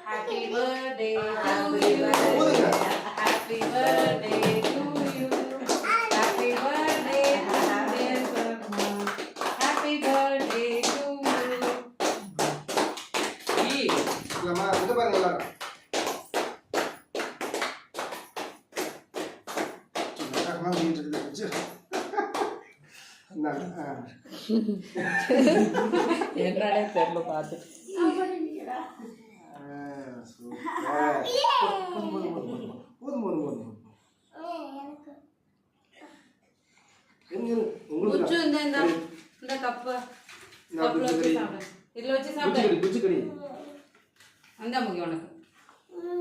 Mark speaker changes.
Speaker 1: Happy birthday to you. Happy birthday to you. Happy birthday, dear Brahma. Happy birthday to you.
Speaker 2: இல்லம்மா இது பாருங்க எல்லாரும். அம்மா வீட்ல இருக்கு.
Speaker 1: என்னடே தெரியல பாத்து. இந்த கப்பு கப்ல வச்சு சாப்பிடு. இதுல வச்சு சாப்பிடு. குச்சி கடி. அந்த முகி உனக்கு.